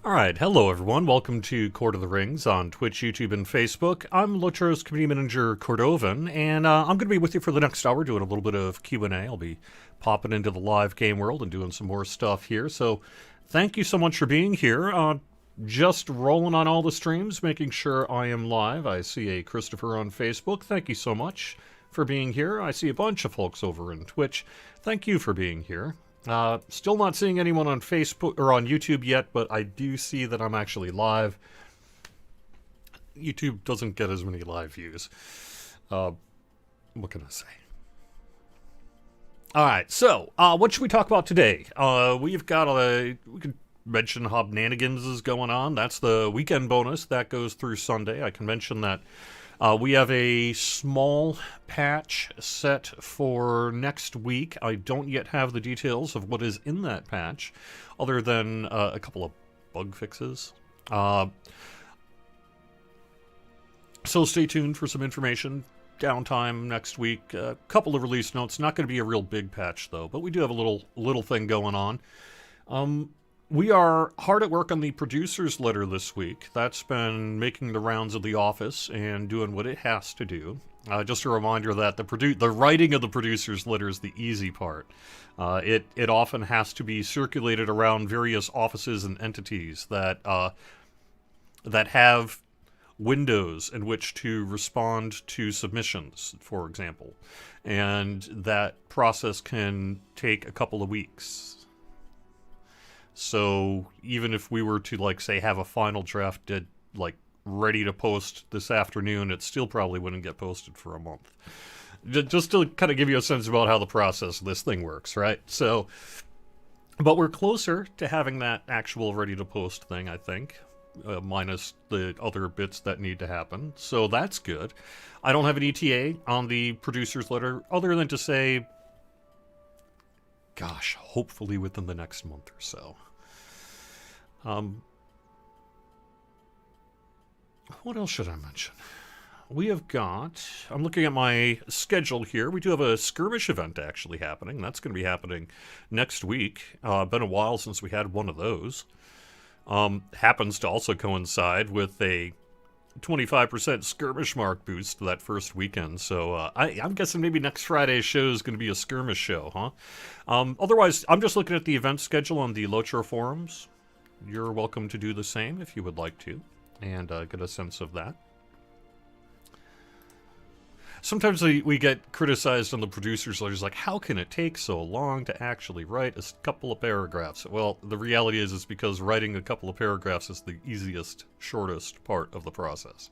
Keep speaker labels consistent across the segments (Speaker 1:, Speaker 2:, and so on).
Speaker 1: Alright, hello everyone. Welcome to Court of the Rings on Twitch, YouTube, and Facebook. I'm Lotro's community manager, Cordovan, and I'm going to be with you for the next hour doing a little bit of Q&A. I'll be popping into the live game world and doing some more stuff here. So thank you so much for being here. Just rolling on all the streams, making sure I am live. I see a Christopher on Facebook. Thank you so much for being here. I see a bunch of folks over in Twitch. Thank you for being here. Still not seeing anyone on Facebook or on YouTube yet, but I do see that I'm actually live. YouTube doesn't get as many live views. What can I say? All right, so what should we talk about today? We can mention Hobnanigans is going on. That's the weekend bonus that goes through Sunday. I can mention that. We have a small patch set for next week. I don't yet have the details of what is in that patch, other than a couple of bug fixes. So stay tuned for some information. Downtime next week. A couple of release notes. Not going to be a real big patch, though, but we do have a little thing going on. We are hard at work on the producer's letter this week. That's been making the rounds of the office and doing what it has to do. Just a reminder that the writing of the producer's letter is the easy part. It often has to be circulated around various offices and entities that have windows in which to respond to submissions, for example. And that process can take a couple of weeks. So even if we were to, like, say, have a final draft ready to post this afternoon, it still probably wouldn't get posted for a month. Just to kind of give you a sense about how the process of this thing works, right? So, but we're closer to having that actual ready to post thing, I think, minus the other bits that need to happen. So that's good. I don't have an ETA on the producer's letter, other than to say, gosh, hopefully within the next month or so. What else should I mention? We have got, I'm looking at my schedule here. We do have a skirmish event actually happening. That's going to be happening next week. Been a while since we had one of those. Happens to also coincide with a 25% skirmish mark boost that first weekend. So I'm guessing maybe next Friday's show is going to be a skirmish show, huh? Otherwise, I'm just looking at the event schedule on the Lotro forums. You're welcome to do the same if you would like to, and get a sense of that. Sometimes we get criticized on the producer's letters, like, how can it take so long to actually write a couple of paragraphs? Well, the reality is it's because writing a couple of paragraphs is the easiest, shortest part of the process.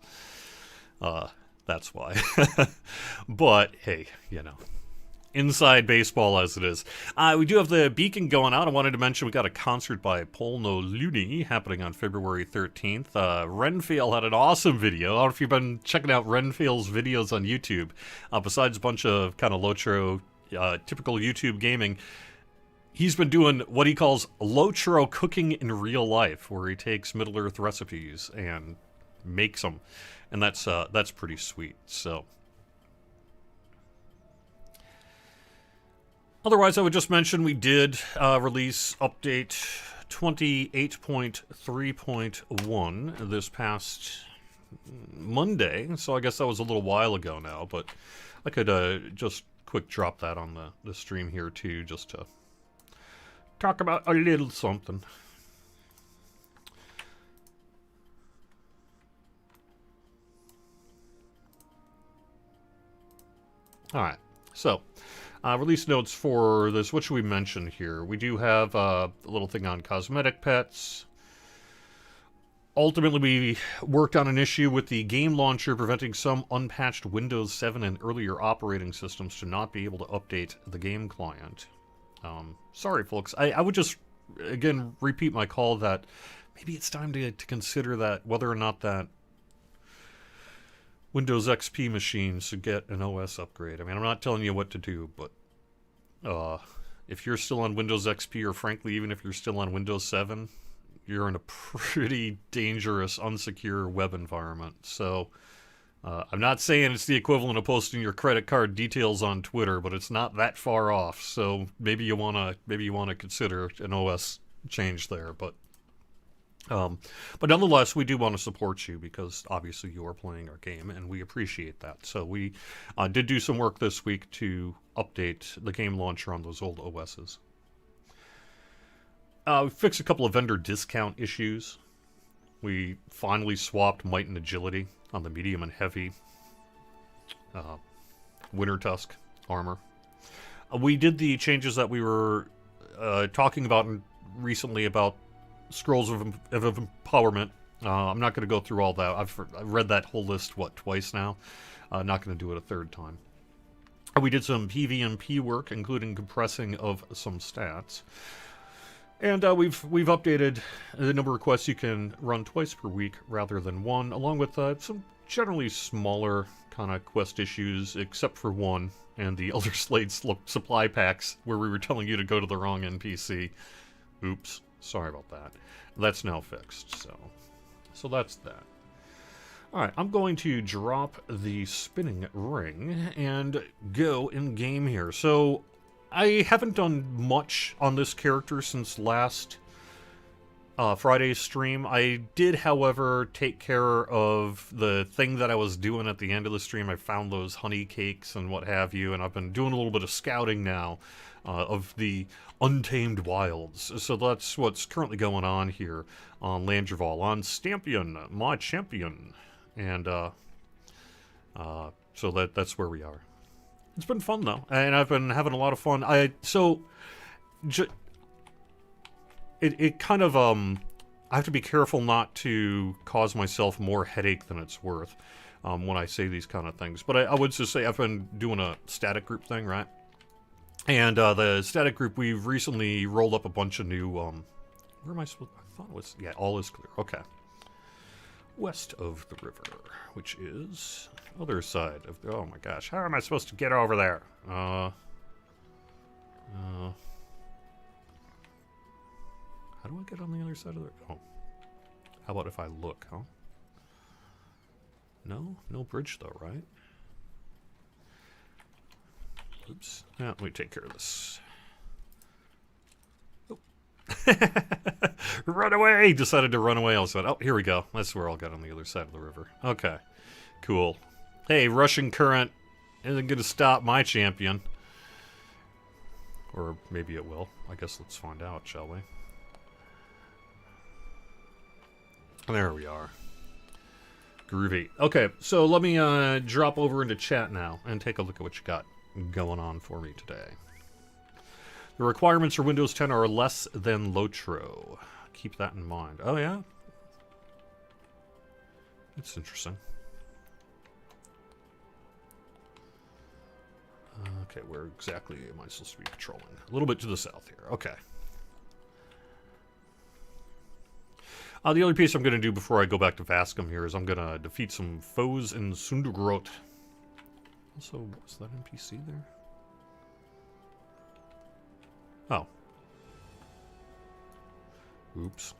Speaker 1: That's why. But, hey, inside baseball as it is. We do have the Beacon going out. I wanted to mention we got a concert by Paul No Looney happening on February 13th. Renfield had an awesome video. I don't know if you've been checking out Renfield's videos on YouTube. Besides a bunch of kind of Lotro, typical YouTube gaming, he's been doing what he calls Lotro cooking in real life, where he takes Middle-earth recipes and makes them. And that's pretty sweet, so... Otherwise, I would just mention we did release update 28.3.1 this past Monday, so I guess that was a little while ago now, but I could just quick drop that on the stream here too, just to talk about a little something. Alright, so... release notes for this. What should we mention here? We do have a little thing on cosmetic pets. Ultimately, we worked on an issue with the game launcher preventing some unpatched Windows 7 and earlier operating systems to not be able to update the game client. Sorry, folks. I would just, again, repeat my call that maybe it's time to consider that whether or not that Windows XP machines should get an OS upgrade. I mean, I'm not telling you what to do, but if you're still on Windows XP, or frankly, even if you're still on Windows 7, you're in a pretty dangerous, unsecure web environment. So, I'm not saying it's the equivalent of posting your credit card details on Twitter, but it's not that far off. So maybe you wanna consider an OS change there. But But nonetheless, we do want to support you because obviously you are playing our game, and we appreciate that. So we did do some work this week to update the game launcher on those old OSs. We fixed a couple of vendor discount issues. We finally swapped Might and Agility on the medium and heavy Winter Tusk armor. We did the changes that we were talking about recently about Scrolls of Empowerment. I'm not going to go through all that. I've read that whole list, twice now. Not going to do it a third time. We did some PvMP work, including compressing of some stats. And we've updated the number of quests you can run twice per week rather than one, along with some generally smaller kind of quest issues, except for one, and the Elder Slade supply packs, where we were telling you to go to the wrong NPC. Oops, sorry about that. That's now fixed, so that's that. Alright, I'm going to drop the spinning ring and go in-game here. So, I haven't done much on this character since last Friday's stream. I did, however, take care of the thing that I was doing at the end of the stream. I found those honey cakes and what have you, and I've been doing a little bit of scouting now of the Untamed Wilds. So that's what's currently going on here on Landreval, on Stampion, my champion. And so that's where we are. It's been fun, though, and I've been having a lot of fun. It kind of, I have to be careful not to cause myself more headache than it's worth when I say these kind of things. But I would just say I've been doing a static group thing, right? And the static group, we've recently rolled up a bunch of new, where am I supposed, I thought it was, yeah, all is clear, okay. West of the river, which is other side of the, oh my gosh, how am I supposed to get over there? How do I get on the other side of the, oh. How about if I look, huh? No bridge though, right? Oops. Yeah, let me take care of this. Oh. Run away! Decided to run away. I was like, oh, here we go. That's where I'll get on the other side of the river. Okay. Cool. Hey, rushing current isn't going to stop my champion. Or maybe it will. I guess let's find out, shall we? There we are. Groovy. Okay, so let me drop over into chat now and take a look at what you got going on for me today. The requirements for Windows 10 are less than Lotro. Keep that in mind. Oh, yeah? That's interesting. Okay, where exactly am I supposed to be patrolling? A little bit to the south here. Okay. The only piece I'm going to do before I go back to Vascom here is I'm going to defeat some foes in Sundergrot. Also, was that NPC there? Oh. Oops.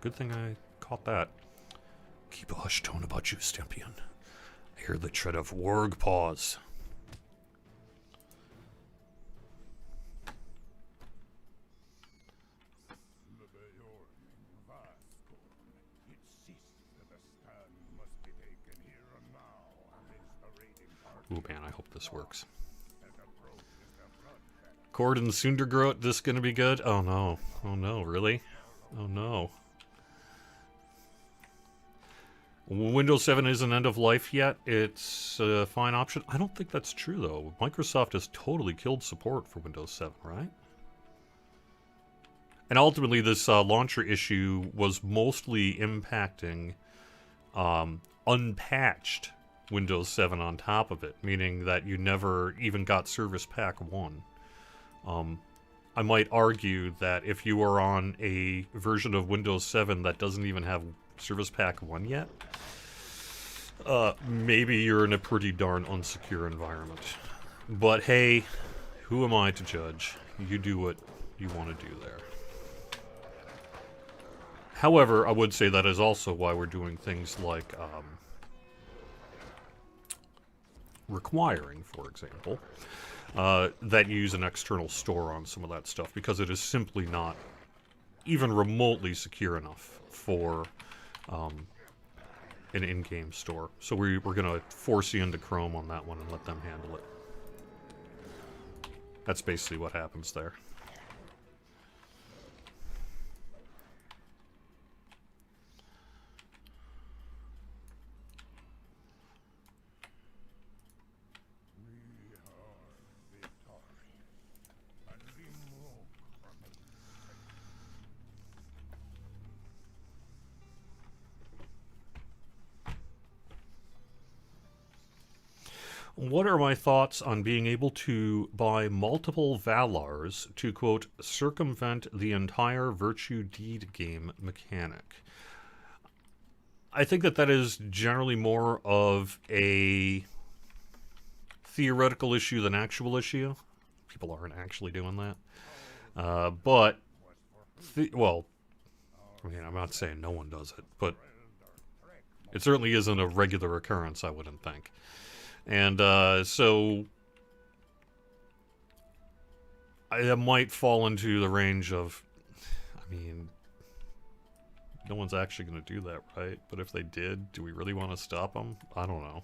Speaker 1: Good thing I caught that. Keep a hushed tone about you, Stampion. I hear the tread of warg paws. Ooh, man, I hope this works. Cord and Sundergrot, this gonna be good? Oh no. Oh no, really? Oh no. Windows 7 isn't end of life yet. It's a fine option. I don't think that's true, though. Microsoft has totally killed support for Windows 7, right? And ultimately, this launcher issue was mostly impacting unpatched Windows 7 on top of it, meaning that you never even got Service Pack 1. I might argue that if you are on a version of Windows 7 that doesn't even have Service Pack 1 yet, maybe you're in a pretty darn unsecure environment. But hey, who am I to judge? You do what you want to do there. However, I would say that is also why we're doing things like requiring, for example, that you use an external store on some of that stuff, because it is simply not even remotely secure enough for an in-game store. So we're going to force you into Chrome on that one and let them handle it. That's basically what happens there. What are my thoughts on being able to buy multiple Valars to, quote, circumvent the entire Virtue Deed game mechanic? I think that is generally more of a theoretical issue than actual issue. People aren't actually doing that. But, well, I mean, I'm not saying no one does it, but it certainly isn't a regular occurrence, I wouldn't think. And so I might fall into the range of, I mean, no one's actually going to do that, right? But if they did, do we really want to stop them? I don't know.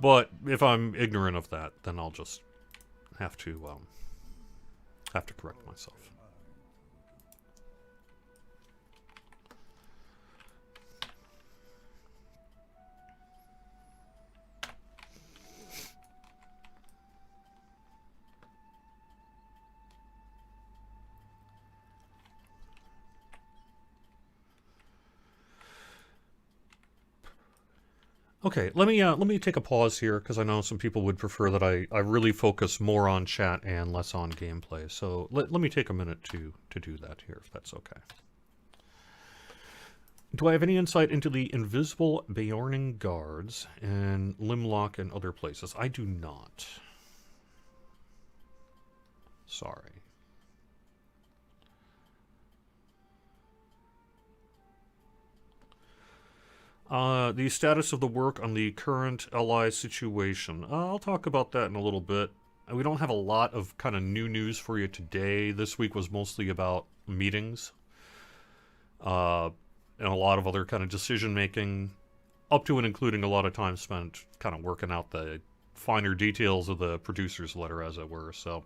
Speaker 1: But if I'm ignorant of that, then I'll just have to correct myself. Okay, let me take a pause here, because I know some people would prefer that I really focus more on chat and less on gameplay. So let me take a minute to do that here, if that's okay. Do I have any insight into the invisible Beorning guards in Limlock and other places? I do not. Sorry. The status of the work on the current LI situation. I'll talk about that in a little bit. We don't have a lot of kind of new news for you today. This week was mostly about meetings. And a lot of other kind of decision-making, up to and including a lot of time spent kind of working out the finer details of the producer's letter, as it were. So,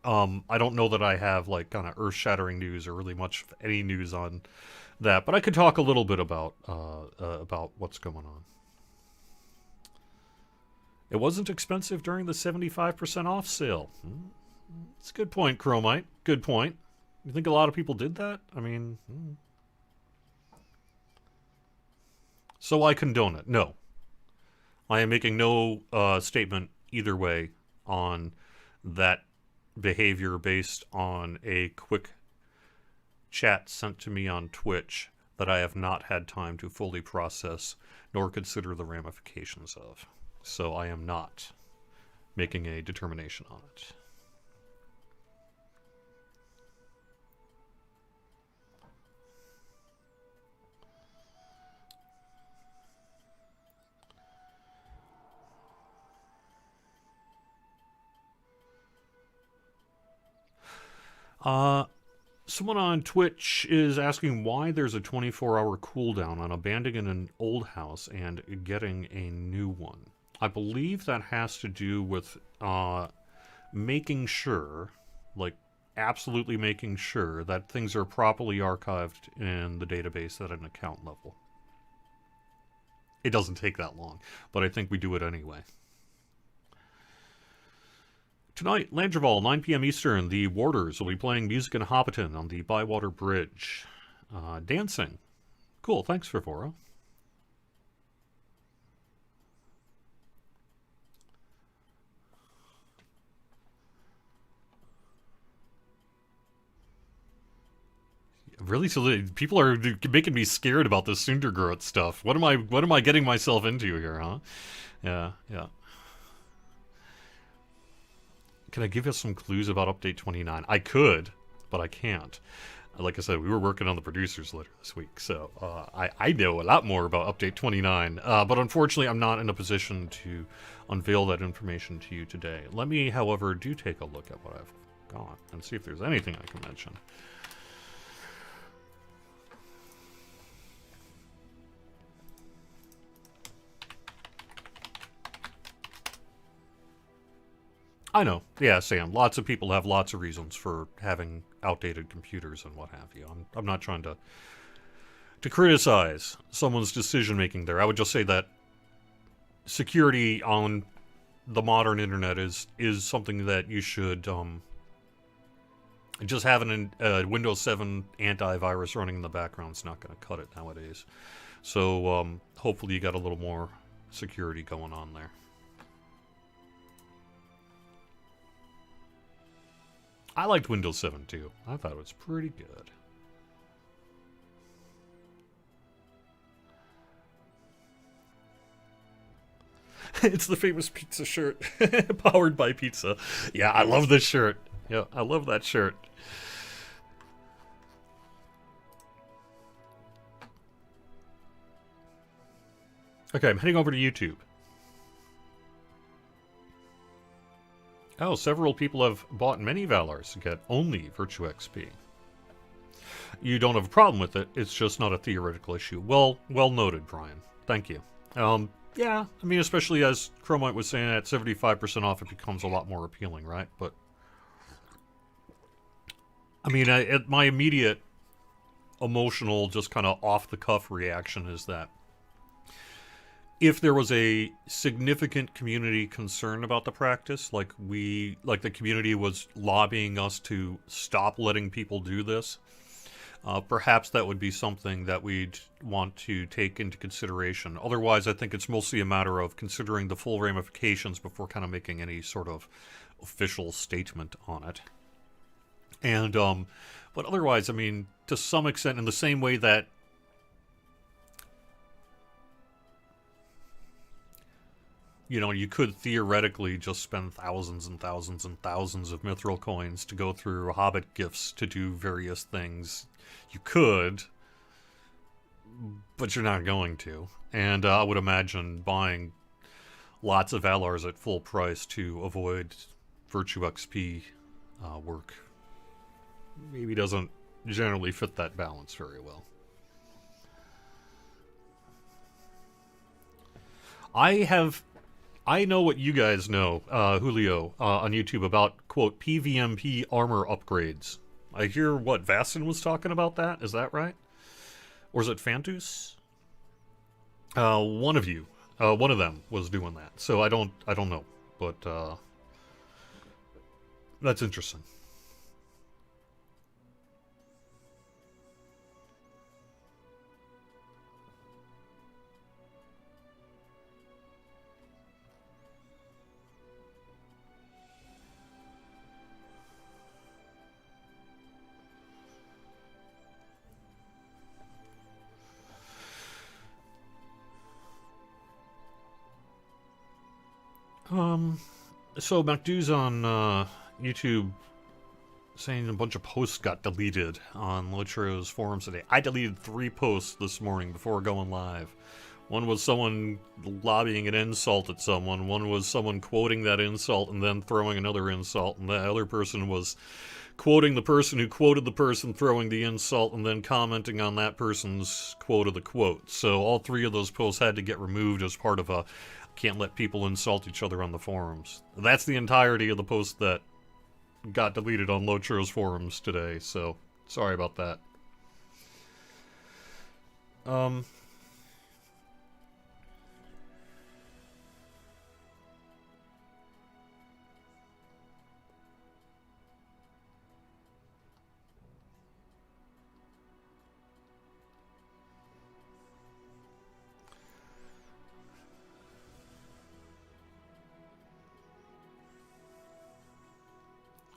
Speaker 1: I don't know that I have, like, kind of earth-shattering news or really much of any news on that, but I could talk a little bit about what's going on. It wasn't expensive during the 75% off sale. It's a good point, Chromite. Good point. You think a lot of people did that? I mean... So I condone it. No. I am making no statement either way on that behavior based on a quick chat sent to me on Twitch that I have not had time to fully process nor consider the ramifications of. So I am not making a determination on it. Someone on Twitch is asking why there's a 24-hour cooldown on abandoning an old house and getting a new one. I believe that has to do with making sure, like absolutely making sure, that things are properly archived in the database at an account level. It doesn't take that long, but I think we do it anyway. Tonight, Landreval, 9 p.m. Eastern, the Warders will be playing Music in Hobbiton on the Bywater Bridge. Dancing. Cool, thanks, Vivora. Really, so people are making me scared about this Sundergrowth stuff. What am I getting myself into here, huh? Yeah. Can I give you some clues about Update 29? I could, but I can't. Like I said, we were working on the producer's letter this week, so I know a lot more about Update 29. But unfortunately, I'm not in a position to unveil that information to you today. Let me, however, do take a look at what I've got and see if there's anything I can mention. I know. Yeah, Sam. Lots of people have lots of reasons for having outdated computers and what have you. I'm not trying to criticize someone's decision making there. I would just say that security on the modern internet is something that you should just having a Windows 7 antivirus running in the background is not going to cut it nowadays. So hopefully you got a little more security going on there. I liked Windows 7 too. I thought it was pretty good. It's the famous pizza shirt. Powered by pizza. Yeah, I love this shirt. Yeah, I love that shirt. Okay, I'm heading over to YouTube. Oh, several people have bought many Valars to get only Virtua XP. You don't have a problem with it, it's just not a theoretical issue. Well noted, Brian. Thank you. Yeah, I mean, especially as Chromite was saying, at 75% off, it becomes a lot more appealing, right? But, I mean, my immediate emotional, just kind of off-the-cuff reaction is that if there was a significant community concern about the practice, like the community was lobbying us to stop letting people do this, perhaps that would be something that we'd want to take into consideration. Otherwise, I think it's mostly a matter of considering the full ramifications before kind of making any sort of official statement on it. And, but otherwise, I mean, to some extent, in the same way that you could theoretically just spend thousands and thousands and thousands of mithril coins to go through Hobbit gifts to do various things. You could, but you're not going to. And I would imagine buying lots of Valars at full price to avoid Virtua XP work maybe doesn't generally fit that balance very well. I know what you guys know, Julio, on YouTube about, quote, PVMP armor upgrades. I hear what Vastin was talking about that. Is that right? Or is it Fantus? One of them was doing that. So I don't know, but that's interesting. So MacDo's on YouTube saying a bunch of posts got deleted on Lotro's forums today. I deleted 3 posts this morning before going live. One was someone lobbying an insult at someone. One was someone quoting that insult and then throwing another insult. And the other person was quoting the person who quoted the person throwing the insult and then commenting on that person's quote of the quote. So all 3 of those posts had to get removed as part of a can't let people insult each other on the forums. That's the entirety of the post that got deleted on Lotro's forums today, so sorry about that.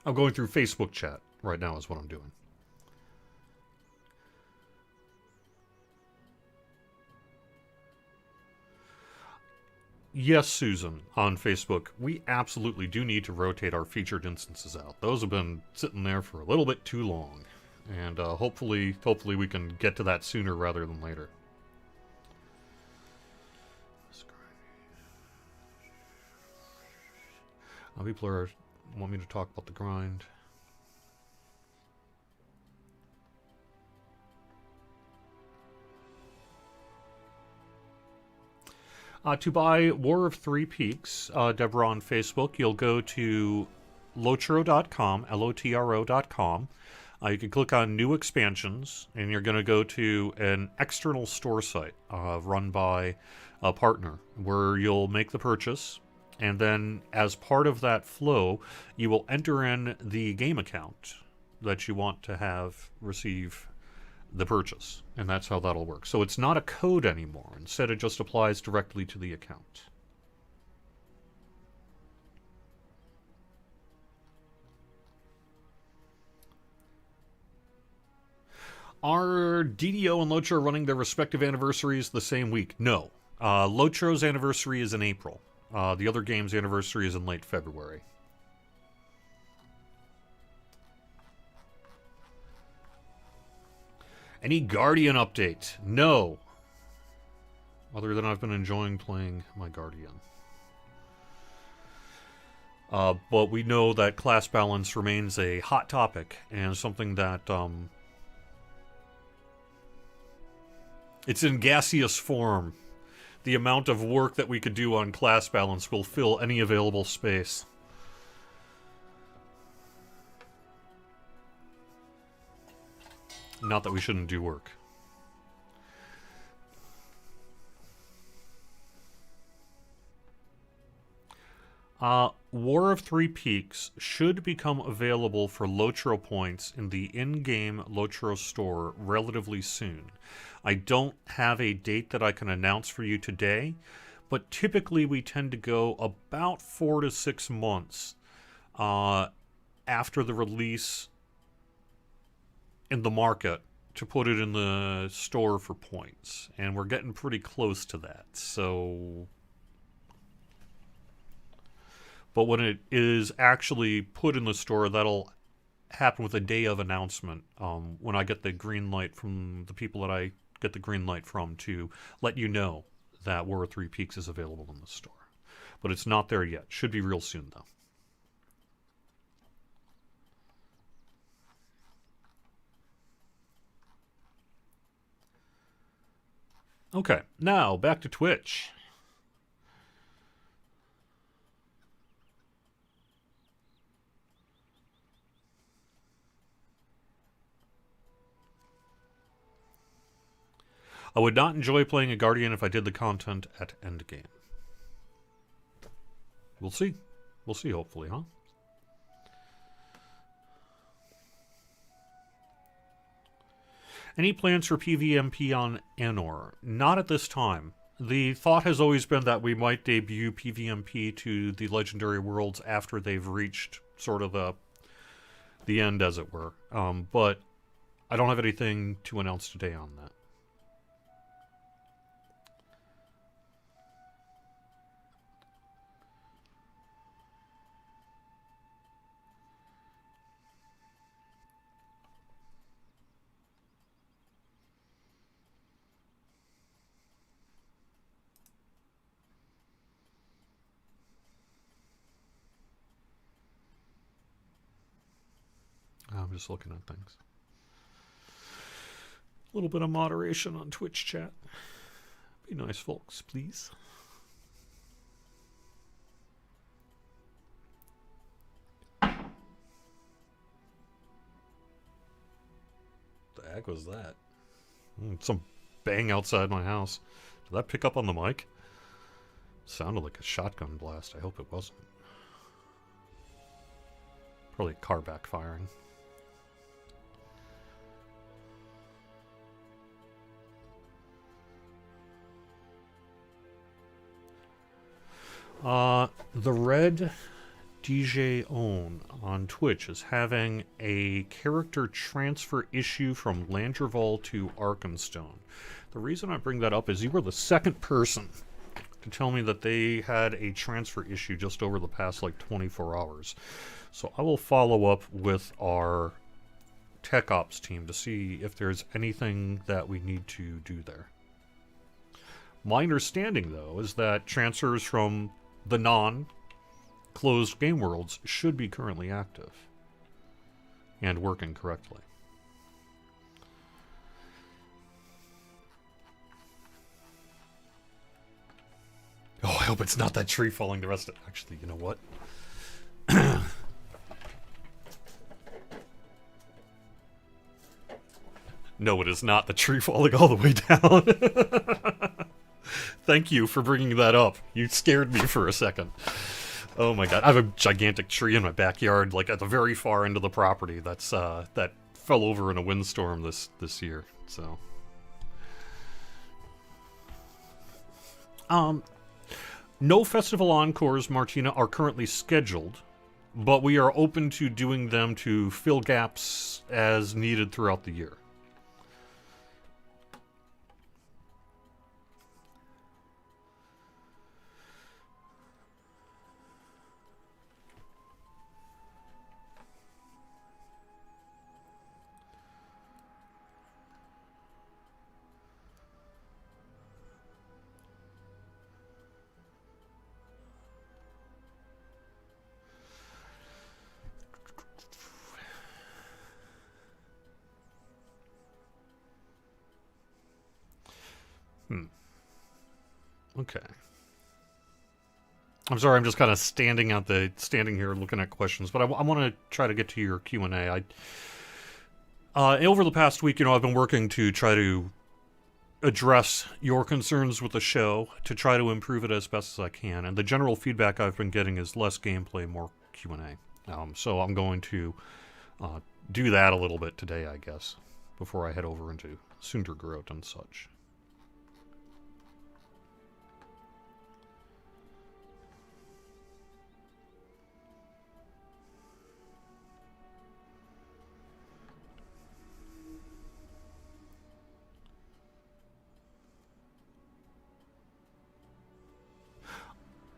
Speaker 1: I'm going through Facebook chat right now is what I'm doing. Yes, Susan, on Facebook, we absolutely do need to rotate our featured instances out. Those have been sitting there for a little bit too long. And hopefully we can get to that sooner rather than later. People want me to talk about the grind. To buy War of Three Peaks, Deborah, on Facebook, you'll go to lotro.com, Lotro.com. You can click on New Expansions, and you're going to go to an external store site run by a partner, where you'll make the purchase, and then as part of that flow, you will enter in the game account that you want to have receive the purchase, and that's how that'll work. So it's not a code anymore. Instead, it just applies directly to the account. Are DDO and Lotro running their respective anniversaries the same week? No. Lotro's anniversary is in April. The other game's anniversary is in late February. Any Guardian update? No. Other than I've been enjoying playing my Guardian. But we know that class balance remains a hot topic, and something that, it's in gaseous form. The amount of work that we could do on class balance will fill any available space. Not that we shouldn't do work. War of Three Peaks should become available for Lotro points in the in-game Lotro store relatively soon. I don't have a date that I can announce for you today, but typically we tend to go about 4 to 6 months after the release in the market to put it in the store for points, and we're getting pretty close to that. So, but when it is actually put in the store, that'll happen with a day of announcement, when I get the green light from the people that I get the green light from to let you know that War of Three Peaks is available in the store. But it's not there yet. Should be real soon, though. Okay, now back to Twitch. I would not enjoy playing a Guardian if I did the content at endgame. We'll see. We'll see, hopefully, huh? Any plans for PvMP on Anor? Not at this time. The thought has always been that we might debut PvMP to the Legendary Worlds after they've reached sort of the end, as it were. But I don't have anything to announce today on that. I'm just looking at things. A little bit of moderation on Twitch chat. Be nice, folks, please. The heck was that? Some bang outside my house. Did that pick up on the mic? Sounded like a shotgun blast. I hope it wasn't. Probably a car backfiring. The Red DJ Own on Twitch is having a character transfer issue from Landreval to Arkenstone. The reason I bring that up is you were the second person to tell me that they had a transfer issue just over the past like 24 hours. So I will follow up with our tech ops team to see if there's anything that we need to do there. My understanding, though, is that transfers from the non-closed game worlds should be currently active and working correctly. Oh, I hope it's not that tree falling the rest of... Actually, you know what? No, it is not the tree falling all the way down. Thank you for bringing that up. You scared me for a second. Oh my god. I have a gigantic tree in my backyard, like at the very far end of the property that's that fell over in a windstorm this year. So no festival encores, Martina, are currently scheduled, but we are open to doing them to fill gaps as needed throughout the year. Okay. I'm sorry, I'm just kind of standing here looking at questions, but I want to try to get to your Q&A. Over the past week, I've been working to try to address your concerns with the show, to try to improve it as best as I can, and the general feedback I've been getting is less gameplay, more Q&A. So I'm going to do that a little bit today, I guess, before I head over into Sundergrot and such.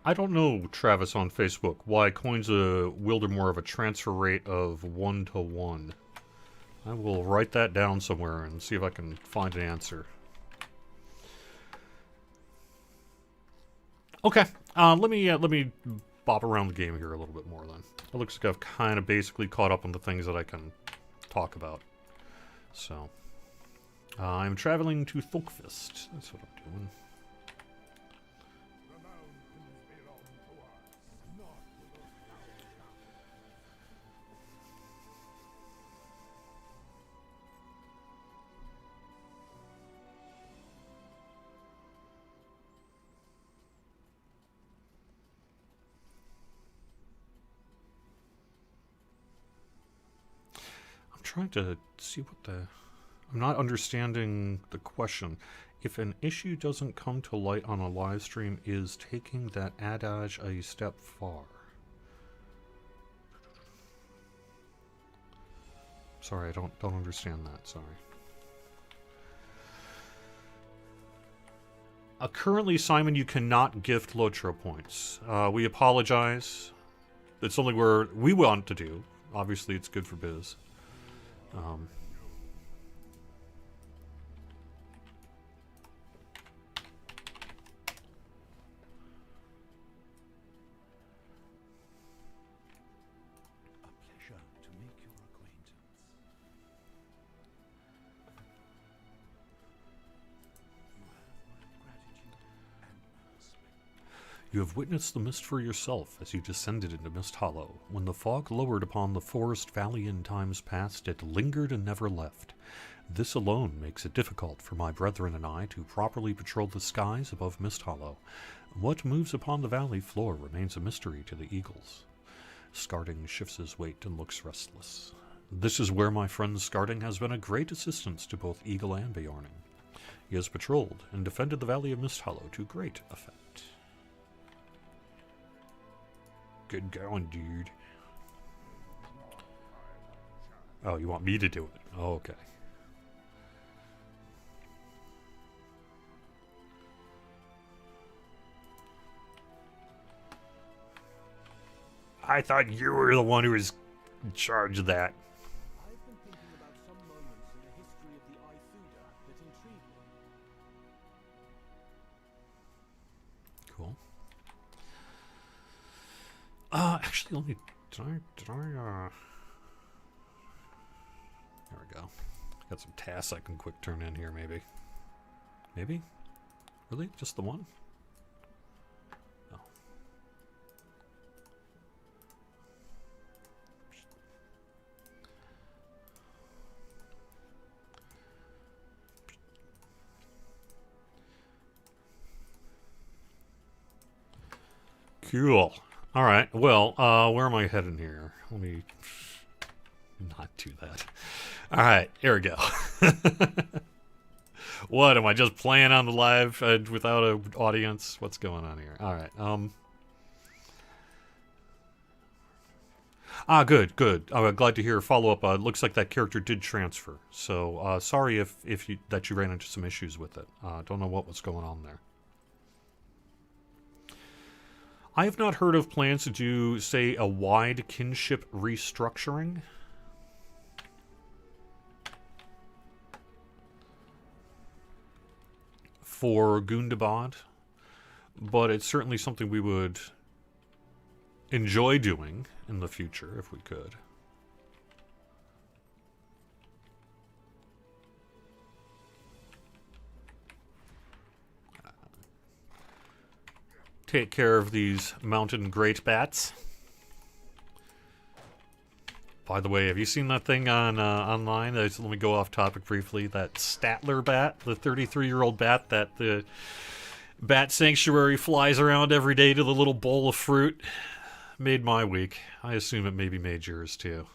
Speaker 1: I don't know, Travis on Facebook, why coins wield more of a transfer rate of 1-to-1. I will write that down somewhere and see if I can find an answer. Okay, let me bop around the game here a little bit more then. It looks like I've kind of basically caught up on the things that I can talk about. So, I'm traveling to Thulkfist. That's what I'm doing. Trying to see what I'm not understanding the question. If an issue doesn't come to light on a live stream, is taking that adage a step far? Sorry, I don't understand that. Sorry. Currently, Simon, you cannot gift Lotro points. We apologize. It's something we want to do. Obviously, it's good for biz. You have witnessed the mist for yourself as you descended into Mist Hollow. When the fog lowered upon the forest valley in times past, it lingered and never left. This alone makes it difficult for my brethren and I to properly patrol the skies above Mist Hollow. What moves upon the valley floor remains a mystery to the eagles. Skarding shifts his weight and looks restless. This is where my friend Skarding has been a great assistance to both Eagle and Bjorning. He has patrolled and defended the valley of Mist Hollow to great effect. Good going, dude. Oh, you want me to do it? Oh, okay. I thought you were the one who was in charge of that. Actually, let me... There we go. Got some tasks I can quick turn in here, maybe. Maybe? Really? Just the one? Oh. Cool. Alright, well, where am I heading here? Let me not do that. Alright, here we go. What, am I just playing on the live without an audience? What's going on here? Alright, good, good. Glad to hear follow-up. Looks like that character did transfer. So, sorry if you ran into some issues with it. Don't know what was going on there. I have not heard of plans to do, say, a wide kinship restructuring. For Gundabad, but it's certainly something we would enjoy doing in the future if we could. Take care of these mountain great bats. By the way, have you seen that thing on online? Let me go off topic briefly. That Statler bat, the 33-year-old bat that the Bat Sanctuary flies around every day to the little bowl of fruit. Made my week. I assume it maybe made yours too.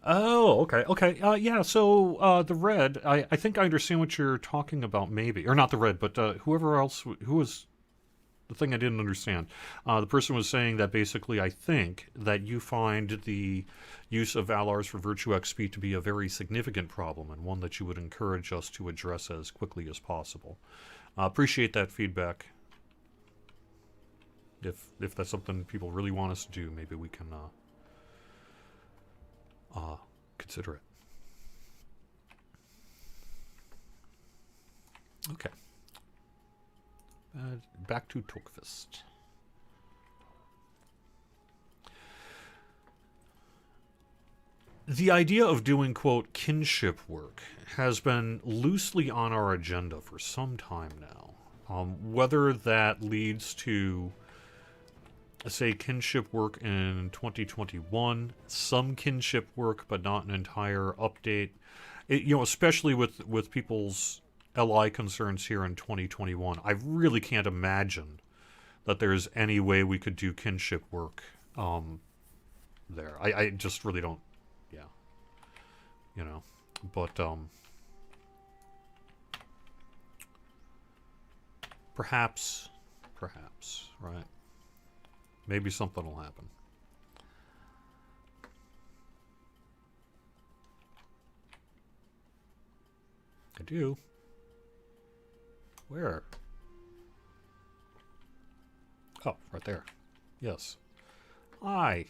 Speaker 1: Oh, okay, okay. Yeah, so, the red, I think I understand what you're talking about, maybe. Or not the red, but, whoever else, who was the thing I didn't understand. The person was saying that basically, I think, that you find the use of Valars for Virtue XP to be a very significant problem, and one that you would encourage us to address as quickly as possible. Appreciate that feedback. If that's something people really want us to do, maybe we can, consider it. Okay. Back to Tokfist. The idea of doing, quote, kinship work has been loosely on our agenda for some time now. Whether that leads to, say, kinship work in 2021, some kinship work, but not an entire update. Especially with people's LI concerns here in 2021, I really can't imagine that there's any way we could do kinship work there. I just really don't, but perhaps, right? Maybe something will happen. I do. Where? Oh, right there. Yes. Hi.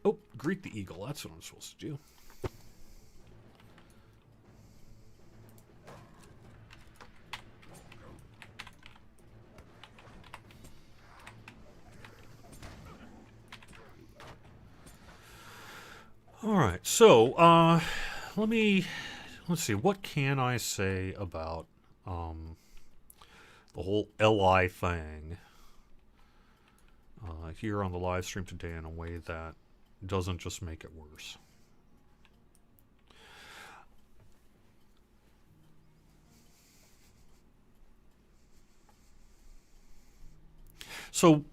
Speaker 1: Oh, greet the eagle. That's what I'm supposed to do. Alright, so, let's see, what can I say about, the whole LI thing, here on the live stream today in a way that doesn't just make it worse. So,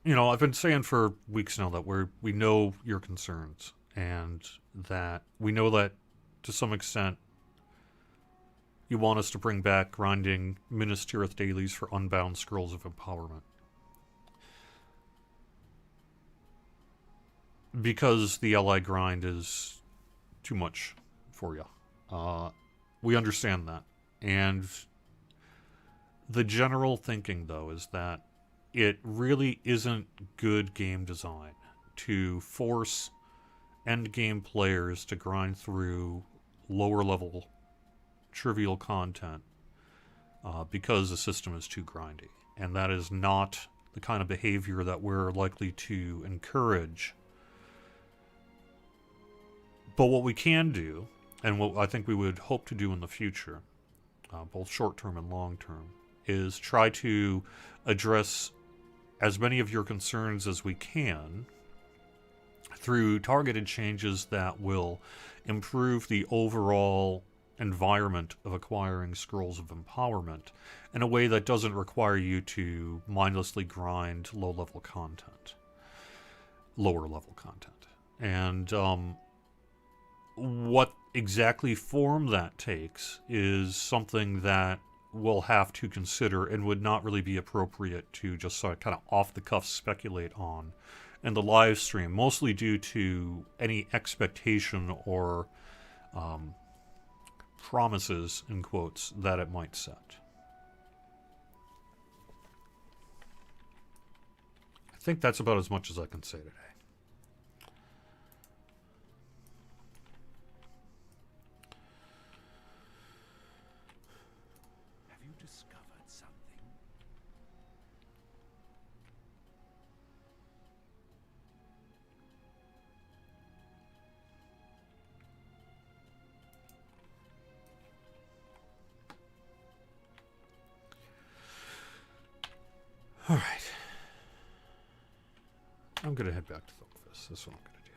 Speaker 1: I've been saying for weeks now that we know your concerns, and that we know that to some extent, you want us to bring back grinding Minas Tirith dailies for unbound scrolls of empowerment. Because the ally grind is too much for you. We understand that. And the general thinking, though, is that it really isn't good game design to force endgame players to grind through lower level trivial content because the system is too grindy. And that is not the kind of behavior that we're likely to encourage. But what we can do, and what I think we would hope to do in the future, both short-term and long-term, is try to address as many of your concerns as we can through targeted changes that will improve the overall environment of acquiring Scrolls of Empowerment in a way that doesn't require you to mindlessly grind low-level content, lower-level content. And what exactly form that takes is something that we'll have to consider and would not really be appropriate to just sort of kind of off-the-cuff speculate on in the live stream, mostly due to any expectation or promises, in quotes, that it might set. I think that's about as much as I can say today. Alright. I'm going to head back to Thulfis. That's what I'm going to do.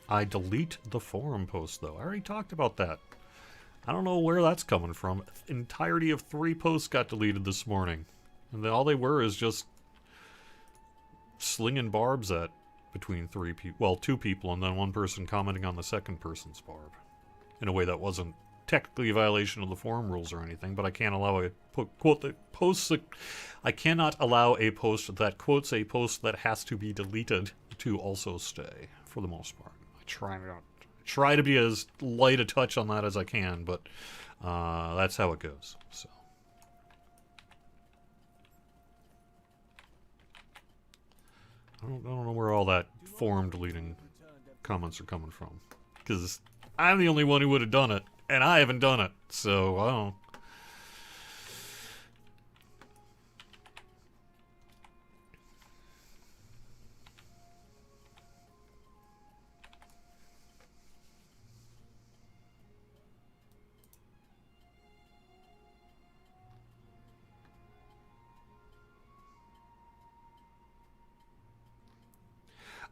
Speaker 1: I delete the forum post, though. I already talked about that. I don't know where that's coming from. The entirety of 3 posts got deleted this morning. And then all they were is just slinging barbs at between 3 people. Well, 2 people, and then 1 person commenting on the second person's barb. In a way that wasn't technically a violation of the forum rules or anything, but I can't allow a quote that posts. I cannot allow a post that quotes a post that has to be deleted to also stay for the most part. I try to be as light a touch on that as I can, but that's how it goes. So. I don't know where all that forum deleting comments are coming from, because I'm the only one who would have done it. And I haven't done it, so I don't know.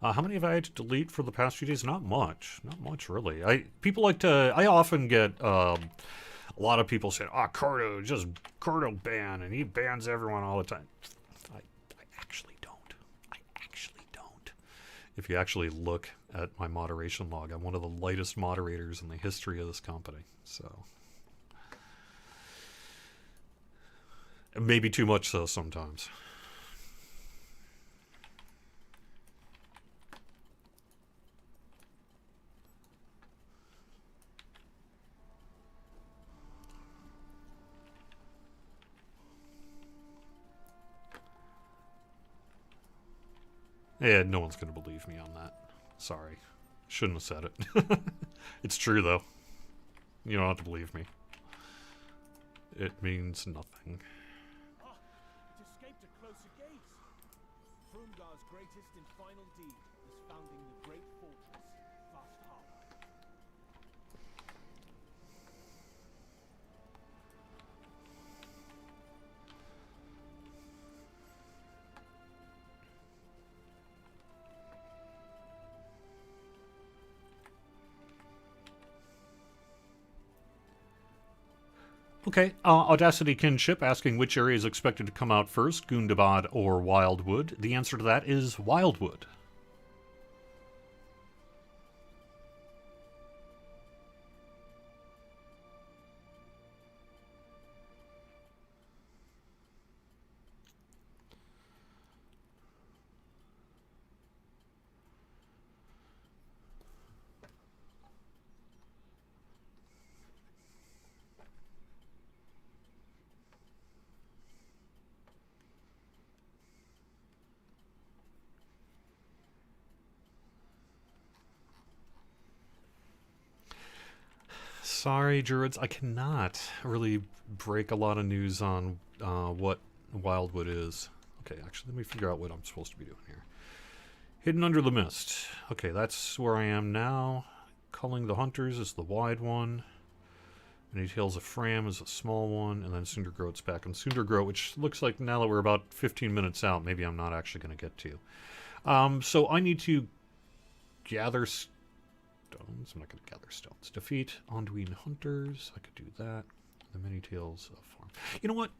Speaker 1: How many have I had to delete for the past few days? Not much. Not much, really. People like to... I often get a lot of people saying, Kurdo ban, and he bans everyone all the time. I actually don't. I actually don't. If you actually look at my moderation log, I'm one of the lightest moderators in the history of this company. So... maybe too much so sometimes. Yeah, no one's going to believe me on that. Sorry. Shouldn't have said it. It's true, though. You don't have to believe me. It means nothing.
Speaker 2: Ah, it escaped a closer gaze. Hroomgar's greatest and final deed was founding the great fortress, Fasthala.
Speaker 1: Okay, Audacity Kinship asking which area is expected to come out first, Gundabad or Wildwood. The answer to that is Wildwood. sorry, Druids. I cannot really break a lot of news on what Wildwood is. Okay, actually, let me figure out what I'm supposed to be doing here. Hidden Under the Mist. Okay, that's where I am now. Culling the Hunters is the wide one. Many Tales of Fram is a small one. And then Cindergroat's back in Cindergroat, which looks like now that we're about 15 minutes out, maybe I'm not actually going to get to. So I need to gather stones. I'm not going to gather stones. Defeat Anduin Hunters. I could do that. The Many Tales of Farm. You know what?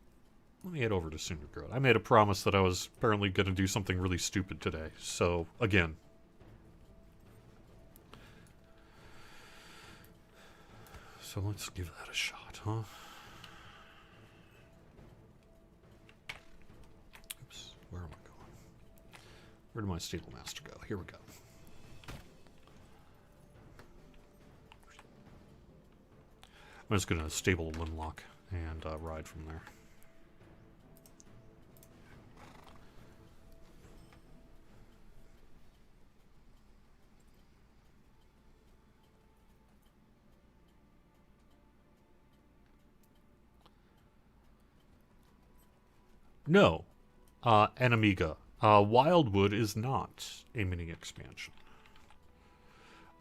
Speaker 1: Let me head over to Cindergroat. I made a promise that I was apparently going to do something really stupid today. So, again. So let's give that a shot, huh? Oops. Where am I going? Where did my stable master go? Here we go. I'm just going to stable Limlock and ride from there. No, Enemiga. Wildwood is not a mini expansion.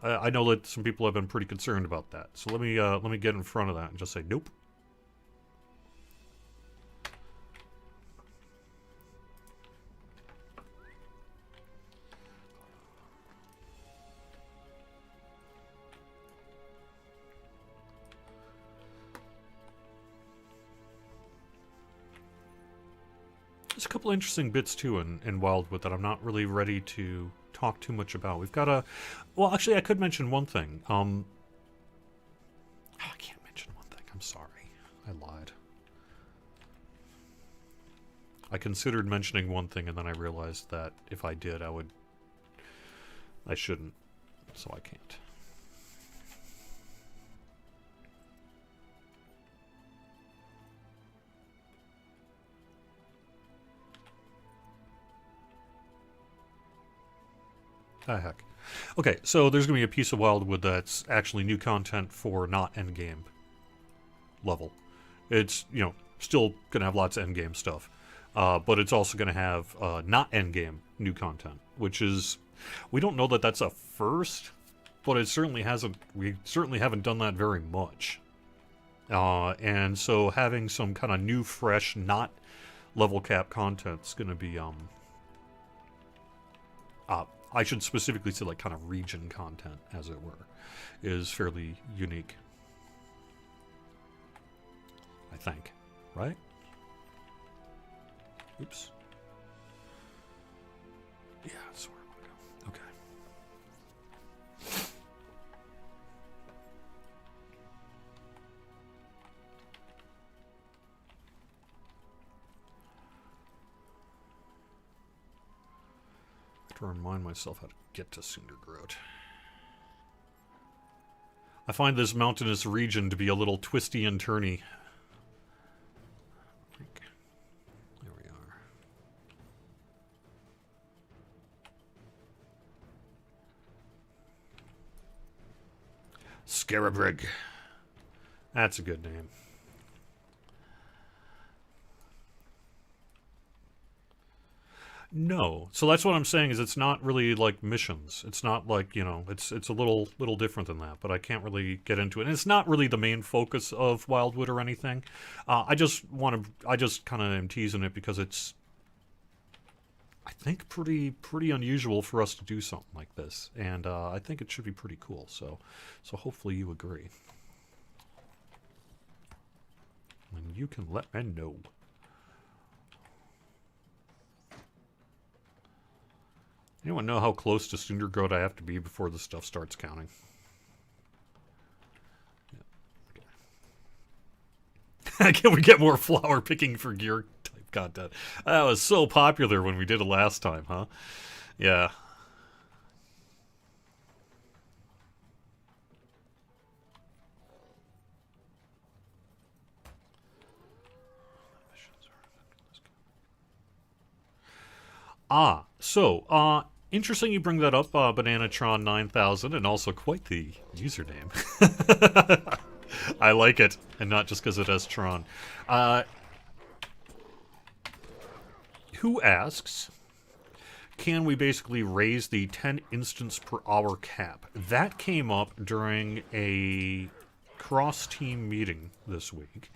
Speaker 1: I know that some people have been pretty concerned about that, so let me get in front of that and just say nope. There's a couple interesting bits too in Wildwood that I'm not really ready to talk too much about. We've got a... Well, actually, I could mention one thing. I can't mention one thing. I'm sorry. I lied. I considered mentioning one thing, and then I realized that if I did, I shouldn't. So I can't. Ah, heck. Okay, so there's going to be a piece of Wildwood that's actually new content for not endgame level. It's, you know, still going to have lots of endgame stuff. But it's also going to have not endgame new content, which is... We don't know that that's a first, but it certainly hasn't... We certainly haven't done that very much. And so having some kind of new, fresh, not level cap content is going to be... I should specifically say, like, kind of region content, as it were, is fairly unique. I think. Right? Oops. Yeah, that's where I want to go. Okay. To remind myself how to get to Cindergroat. I find this mountainous region to be a little twisty and turny. There we are. Scarabrig. That's a good name. No. So that's what I'm saying, is it's not really like missions. It's not like, you know, it's a little different than that, but I can't really get into it. And it's not really the main focus of Wildwood or anything. I just kind of am teasing it because it's, I think, pretty unusual for us to do something like this. And I think it should be pretty cool. So hopefully you agree. And you can let me know. Anyone know how close to Cindergroat I have to be before the stuff starts counting? Yeah. Okay. Can we get more flower picking for gear type content? That was so popular when we did it last time, huh? Yeah. So, interesting you bring that up, Bananatron 9000, and also quite the username. I like it, and not just because it has Tron. Who asks, can we basically raise the 10 instance per hour cap? That came up during a cross-team meeting this week.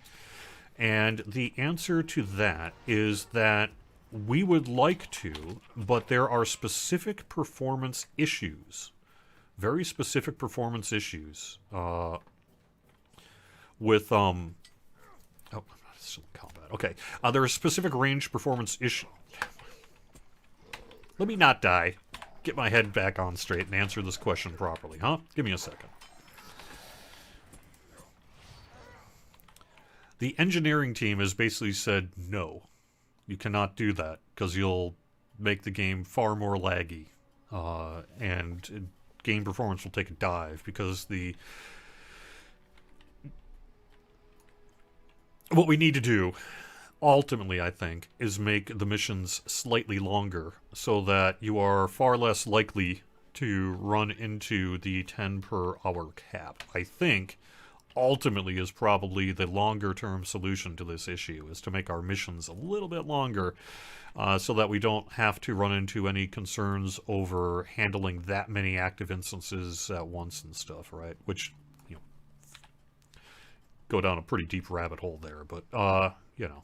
Speaker 1: And the answer to that is that we would like to, but there are specific performance issues, very specific performance issues, with, oh, I'm not still in combat. Okay. There are specific range performance issues. Let me not die. Get my head back on straight and answer this question properly, huh? Give me a second. The engineering team has basically said, no, you cannot do that, because you'll make the game far more laggy, and game performance will take a dive, because what we need to do, ultimately, I think, is make the missions slightly longer, so that you are far less likely to run into the 10 per hour cap. I think ultimately is probably the longer term solution to this issue, is to make our missions a little bit longer, so that we don't have to run into any concerns over handling that many active instances at once and stuff, right? Which, you know, go down a pretty deep rabbit hole there, but you know.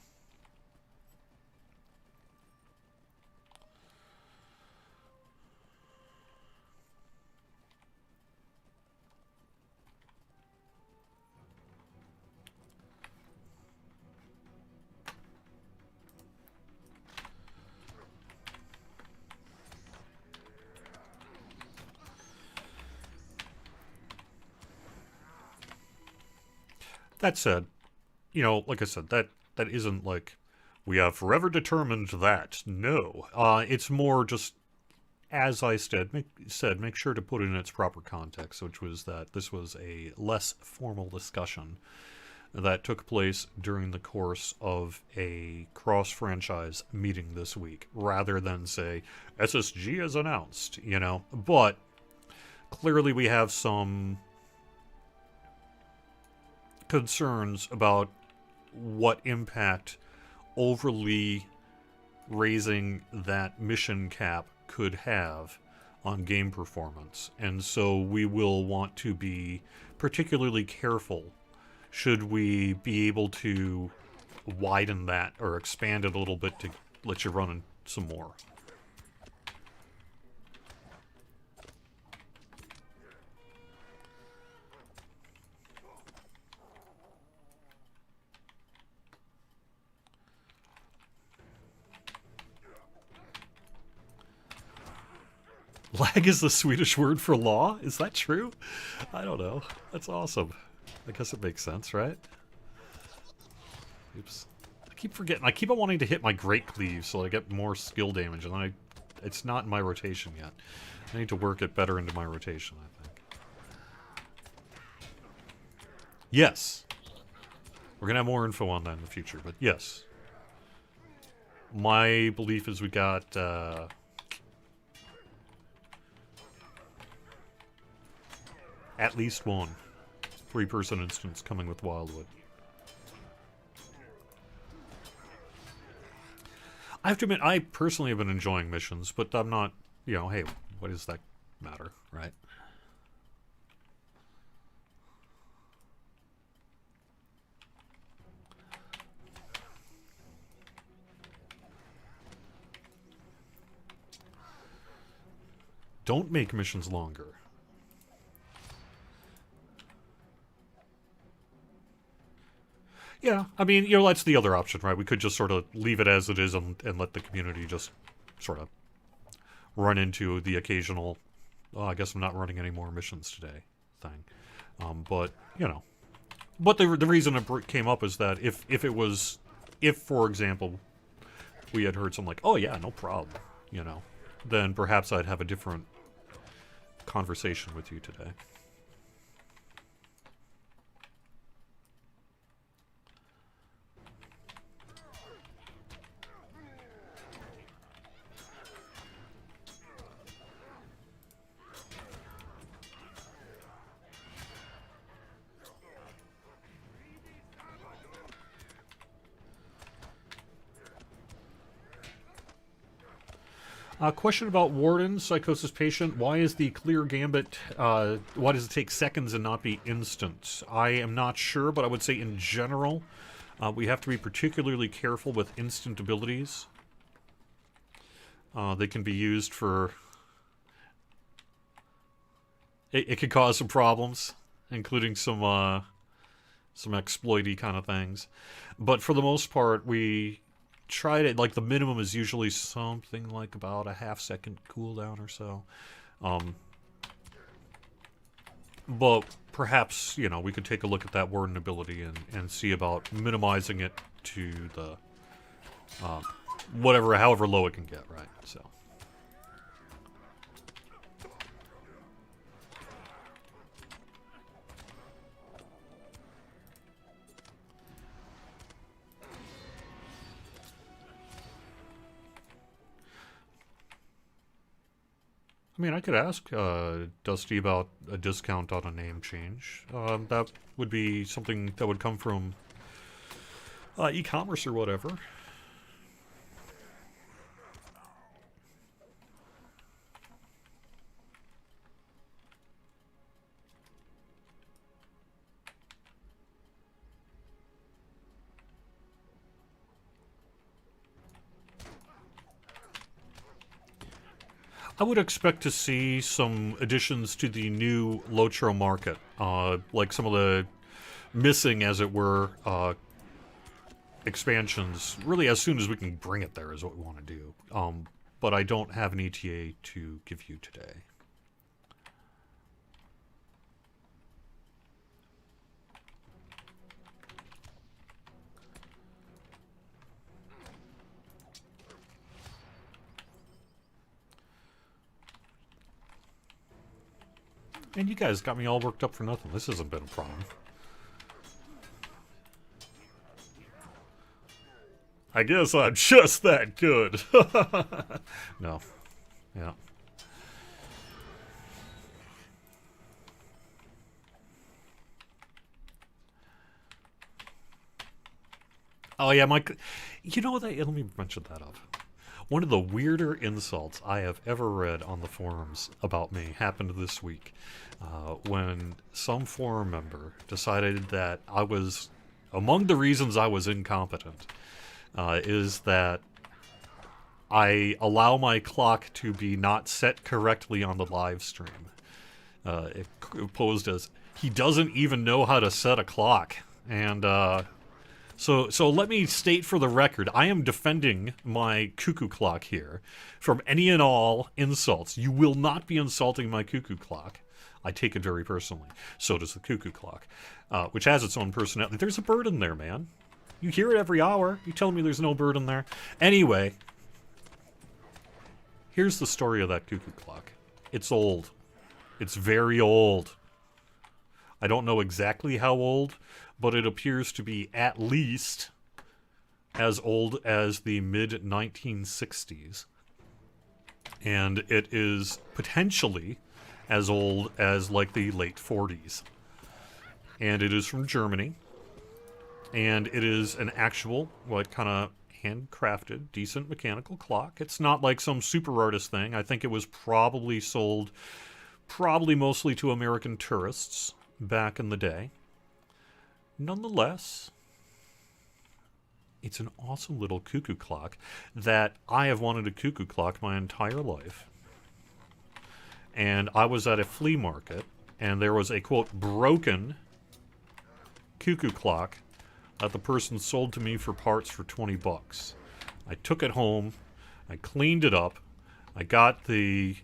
Speaker 1: That said, you know, like I said, that isn't like we have forever determined that. No, it's more just, as I said, make sure to put it in its proper context, which was that this was a less formal discussion that took place during the course of a cross-franchise meeting this week, rather than say SSG has announced, you know. But clearly we have some concerns about what impact overly raising that mission cap could have on game performance. And so we will want to be particularly careful should we be able to widen that or expand it a little bit to let you run in some more. Lag is the Swedish word for law? Is that true? I don't know. That's awesome. I guess it makes sense, right? Oops. I keep forgetting. I keep on wanting to hit my Great Cleave so I get more skill damage, and then it's not in my rotation yet. I need to work it better into my rotation, I think. Yes. We're going to have more info on that in the future, but yes. My belief is we got... at least one 3-person instance coming with Wildwood. I have to admit, I personally have been enjoying missions, but I'm not, you know, hey, what does that matter, right? Don't make missions longer. Yeah, I mean, you know, that's the other option, right? We could just sort of leave it as it is and let the community just sort of run into the occasional, oh, I guess I'm not running any more missions today thing. But, you know. But the reason it came up is that if, for example, we had heard something like, oh yeah, no problem, you know, then perhaps I'd have a different conversation with you today. Question about Warden, Psychosis Patient. Why is the clear gambit, why does it take seconds and not be instant? I am not sure, but I would say in general, we have to be particularly careful with instant abilities. They can be used for... It could cause some problems, including some exploity kind of things. But for the most part, we try to, like, the minimum is usually something like about a half-second cooldown or so. But perhaps, you know, we could take a look at that Warden ability and see about minimizing it to the, however low it can get, right? So. I mean, I could ask Dusty about a discount on a name change. That would be something that would come from e-commerce or whatever. I would expect to see some additions to the new Lotro market, like some of the missing, as it were, expansions. Really, as soon as we can bring it there is what we want to do. But I don't have an ETA to give you today. And you guys got me all worked up for nothing. This hasn't been a problem. I guess I'm just that good. No. Yeah. Oh, yeah, Mike. You know what? Let me mention that up. One of the weirder insults I have ever read on the forums about me happened this week. When some forum member decided that I was, among the reasons I was incompetent, is that I allow my clock to be not set correctly on the live stream. It posed as, he doesn't even know how to set a clock. And, So let me state for the record, I am defending my cuckoo clock here from any and all insults. You will not be insulting my cuckoo clock. I take it very personally. So does the cuckoo clock, which has its own personality. There's a bird in there, man. You hear it every hour. You telling me there's no bird in there? Anyway, here's the story of that cuckoo clock. It's old. It's very old. I don't know exactly how old, but it appears to be at least as old as the mid-1960s. And it is potentially as old as, like, the late 40s. And it is from Germany. And it is an actual, like, kind of handcrafted, decent mechanical clock. It's not like some super artist thing. I think it was probably sold, mostly to American tourists back in the day. Nonetheless, it's an awesome little cuckoo clock that I have wanted a cuckoo clock my entire life. And I was at a flea market, and there was a, quote, broken cuckoo clock that the person sold to me for parts for $20. I took it home, I cleaned it up, I got the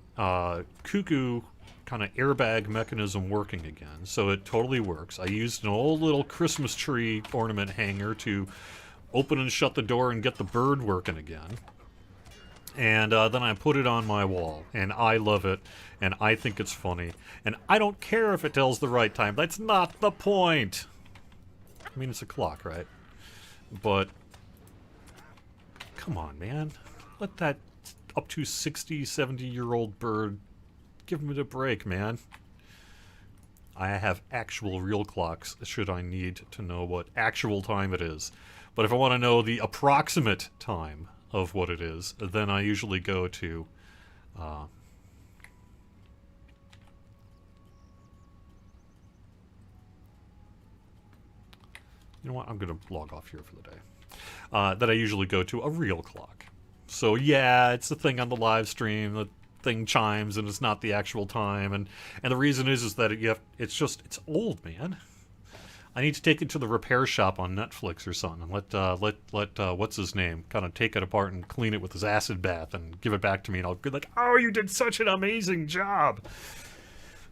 Speaker 1: cuckoo kind of airbag mechanism working again, so it totally works. I used an old little Christmas tree ornament hanger to open and shut the door and get the bird working again. And then I put it on my wall, and I love it, and I think it's funny, and I don't care if it tells the right time. That's not the point. I mean, it's a clock, right? But come on, man. Let that up to 60, 70-year-old bird, give him a break, man. I have actual real clocks should I need to know what actual time it is. But if I want to know the approximate time of what it is, then I usually go to You know what? I'm going to log off here for the day. That I usually go to a real clock. So yeah, it's the thing on the live stream. The thing chimes and it's not the actual time. And the reason is that it's old, man. I need to take it to the repair shop on Netflix or something and let what's his name kind of take it apart and clean it with his acid bath and give it back to me, and I'll be like, oh, you did such an amazing job.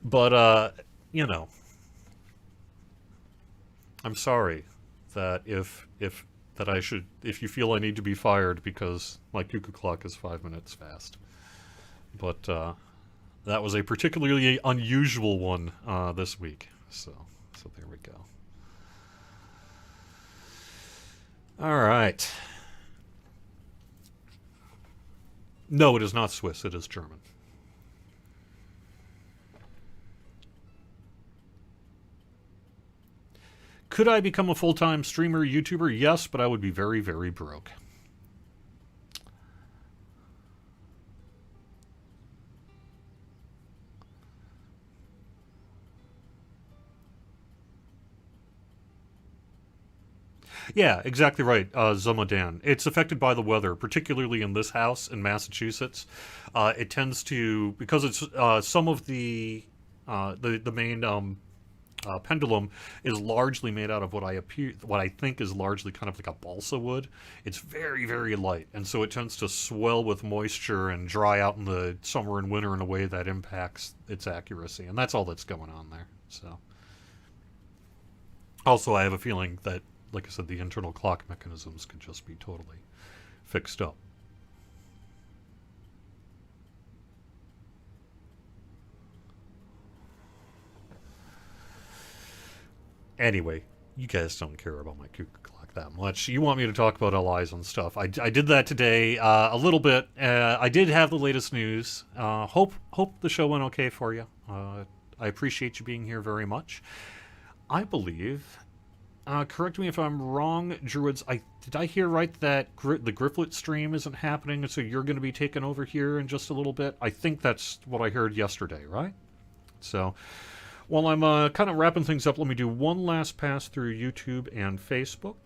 Speaker 1: But you know, I'm sorry that if you feel I need to be fired because my cuckoo clock is 5 minutes fast. But that was a particularly unusual one this week. So there we go. All right. No, it is not Swiss. It is German. Could I become a full-time streamer, YouTuber? Yes, but I would be very, very broke. Yeah, exactly right, Zomodan. It's affected by the weather, particularly in this house in Massachusetts. It tends to, because it's some of the main pendulum is largely made out of what I think is largely kind of like a balsa wood. It's very, very light, and so it tends to swell with moisture and dry out in the summer and winter in a way that impacts its accuracy, and that's all that's going on there. So, also, I have a feeling that, like I said, the internal clock mechanisms could just be totally fixed up. Anyway, you guys don't care about my cuckoo clock that much. You want me to talk about LIs and stuff. I did that today a little bit. I did have the latest news. Hope the show went okay for you. I appreciate you being here very much. I believe, correct me if I'm wrong, Druids, did I hear right that the Grifflet stream isn't happening, so you're going to be taking over here in just a little bit? I think that's what I heard yesterday, right? So, while I'm kind of wrapping things up, let me do one last pass through YouTube and Facebook.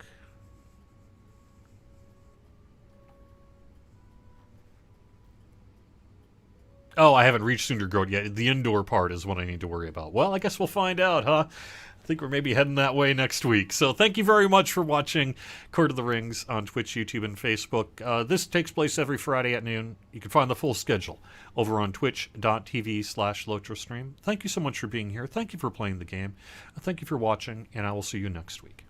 Speaker 1: Oh, I haven't reached Sundergrowth yet. The indoor part is what I need to worry about. Well, I guess we'll find out, huh? I think we're maybe heading that way next week. So thank you very much for watching Court of the Rings on Twitch, YouTube, and Facebook. This takes place every Friday at noon. You can find the full schedule over on twitch.tv/LotraStream. Thank you so much for being here. Thank you for playing the game. Thank you for watching, and I will see you next week.